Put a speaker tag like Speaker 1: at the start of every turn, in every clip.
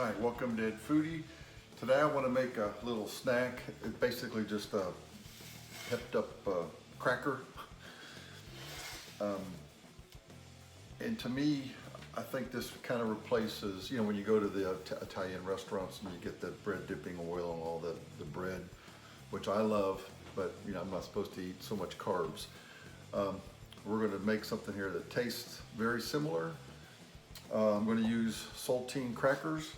Speaker 1: Hi, welcome to Ed Foodie. Today I want to make a little snack. It's basically just a hepped up cracker. And to me, I think this kind of replaces, when you go to the Italian restaurants and you get the bread dipping oil and all the bread, which I love, but I'm not supposed to eat so much carbs. We're going to make something here that tastes very similar. I'm going to use saltine crackers.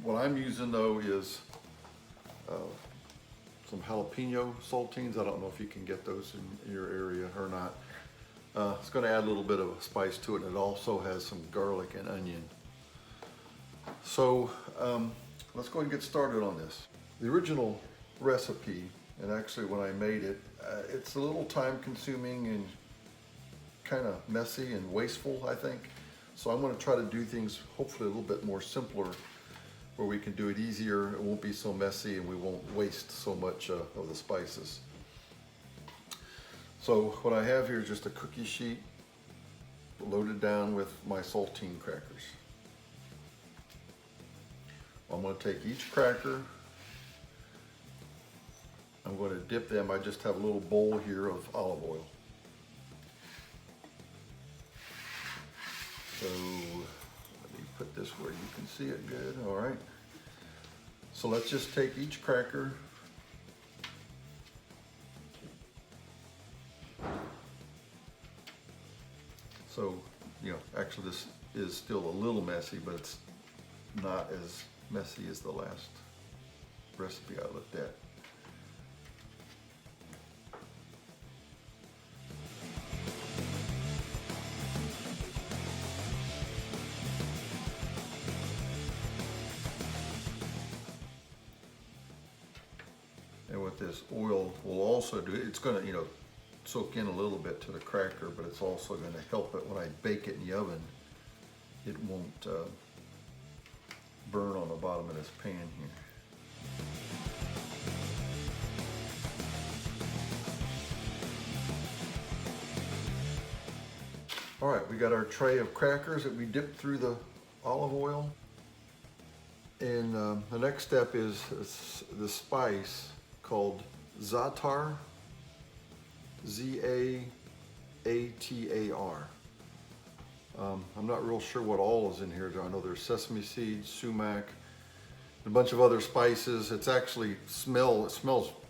Speaker 1: What I'm using though is some jalapeno saltines. I don't know if you can get those in your area or not. It's going to add a little bit of a spice to it, and it also has some garlic and onion. So let's go ahead and get started on this. The original recipe, and actually when I made it, it's a little time consuming and kind of messy and wasteful, I think. So I'm going to try to do things hopefully a little bit more simpler, where we can do it easier, it won't be so messy, and we won't waste so much of the spices. So what I have here is just a cookie sheet loaded down with my saltine crackers. I'm going to take each cracker, I'm going to dip them. I just have a little bowl here of olive oil. So let me put this where you can see it good. All right. So let's just take each cracker, so actually this is still a little messy, but it's not as messy as the last recipe I looked at. And what this oil will also do, it's going to, soak in a little bit to the cracker, but it's also going to help it when I bake it in the oven. It won't burn on the bottom of this pan here. All right, we got our tray of crackers that we dipped through the olive oil. And the next step is the spice called Za'atar, Z-A-A-T-A-R. I'm not real sure what all is in here. I know there's sesame seeds, sumac, a bunch of other spices. It's actually it smells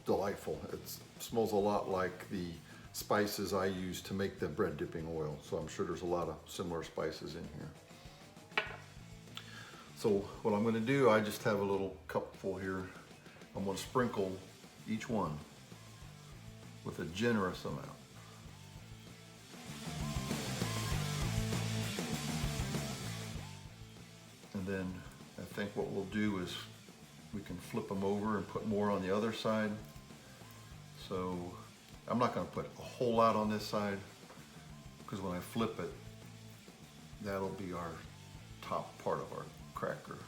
Speaker 1: delightful. It smells a lot like the spices I use to make the bread dipping oil. So I'm sure there's a lot of similar spices in here. So what I'm going to do, I just have a little cupful here. I'm going to sprinkle each one with a generous amount. And then I think what we'll do is we can flip them over and put more on the other side. So I'm not going to put a whole lot on this side, because when I flip it, that'll be our top part of our cracker.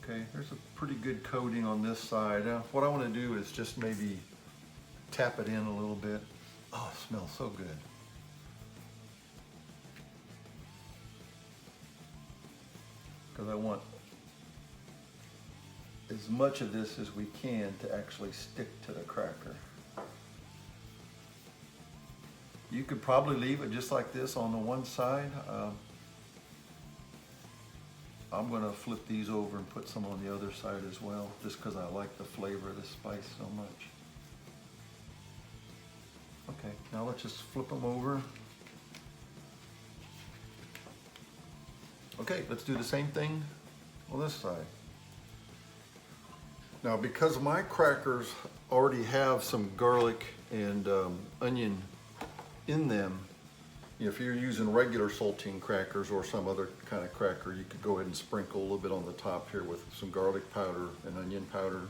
Speaker 1: Okay, there's a pretty good coating on this side. Now, what I want to do is just maybe tap it in a little bit. Oh, it smells so good. Because I want as much of this as we can to actually stick to the cracker. You could probably leave it just like this on the one side. I'm going to flip these over and put some on the other side as well, just because I like the flavor of the spice so much. Okay, now let's just flip them over. Okay, let's do the same thing on this side. Now, because my crackers already have some garlic and onion in them, if you're using regular saltine crackers or some other kind of cracker, you could go ahead and sprinkle a little bit on the top here with some garlic powder and onion powder.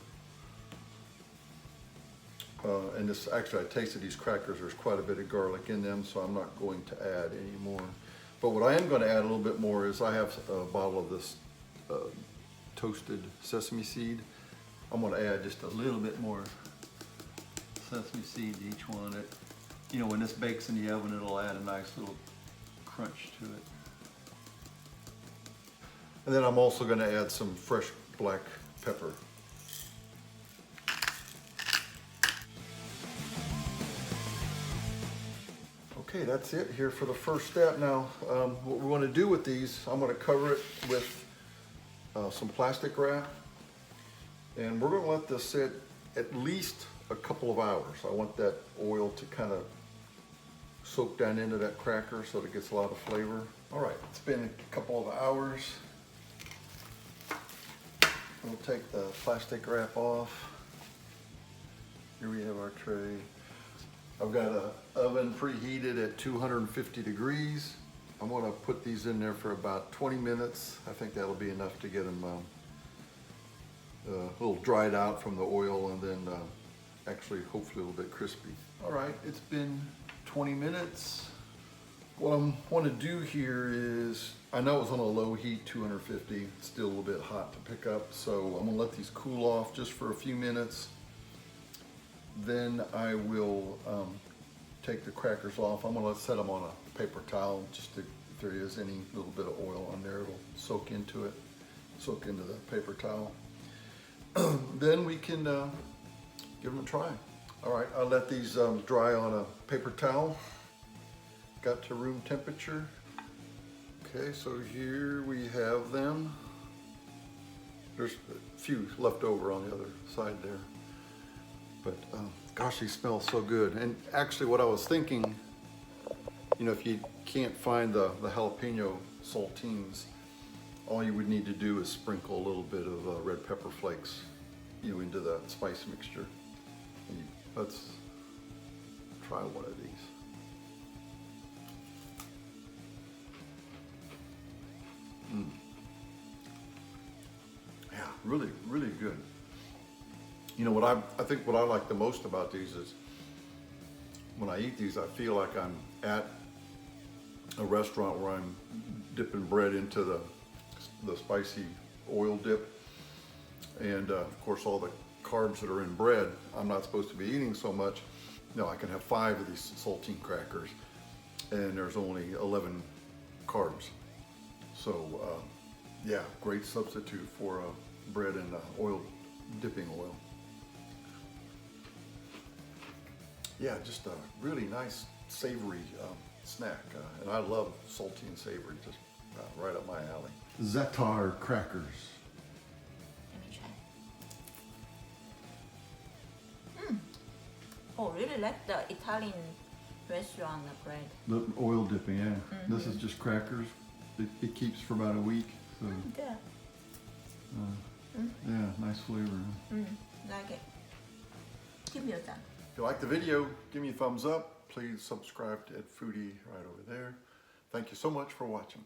Speaker 1: And this, actually, I tasted these crackers, there's quite a bit of garlic in them, so I'm not going to add any more. But what I am going to add a little bit more is I have a bottle of this toasted sesame seed. I'm going to add just a little bit more sesame seed to each one. When this bakes in the oven, it'll add a nice little crunch to it. And then I'm also going to add some fresh black pepper. Okay, that's it here for the first step. Now, what we want to do with these, I'm going to cover it with some plastic wrap. And we're going to let this sit at least a couple of hours. I want that oil to kind of soak down into that cracker so that it gets a lot of flavor. All right, it's been a couple of hours. We'll take the plastic wrap off. Here we have our tray. I've got an oven preheated at 250 degrees. I'm going to put these in there for about 20 minutes. I think that'll be enough to get them a little dried out from the oil and then actually hopefully a little bit crispy. All right, it's been 20 minutes. What I want to do here is, I know it was on a low heat, 250, it's still a little bit hot to pick up, so I'm gonna let these cool off just for a few minutes. Then I will take the crackers off. I'm gonna set them on a paper towel, just to, if there is any little bit of oil on there, it'll soak into it, soak into the paper towel. Then we can give them a try. All right, I'll let these dry on a paper towel. Got to room temperature. Okay, so here we have them. There's a few left over on the other side there. But gosh, these smell so good. And actually what I was thinking, you know, if you can't find the jalapeno saltines, all you would need to do is sprinkle a little bit of red pepper flakes, you know, into the spice mixture. And let's try one of these. Yeah, really, really good. You know what I think what I like the most about these is when I eat these, I feel like I'm at a restaurant where I'm dipping bread into the spicy oil dip, and of course all the carbs that are in bread I'm not supposed to be eating so much. No, I can have 5 of these saltine crackers, and there's only 11 carbs. So yeah, great substitute for bread and oil, dipping oil. Yeah, just a really nice savory snack. And I love salty and savory, just right up my alley. Za'atar Crackers.
Speaker 2: Let me try. Oh, really like the Italian restaurant bread.
Speaker 1: The oil dipping, yeah. This is just crackers. It keeps for about a week. So,
Speaker 2: Good.
Speaker 1: yeah, nice flavor.
Speaker 2: Like it. Give me a thumb.
Speaker 1: If you like the video, give me a thumbs up. Please subscribe to Ed Foodie right over there. Thank you so much for watching.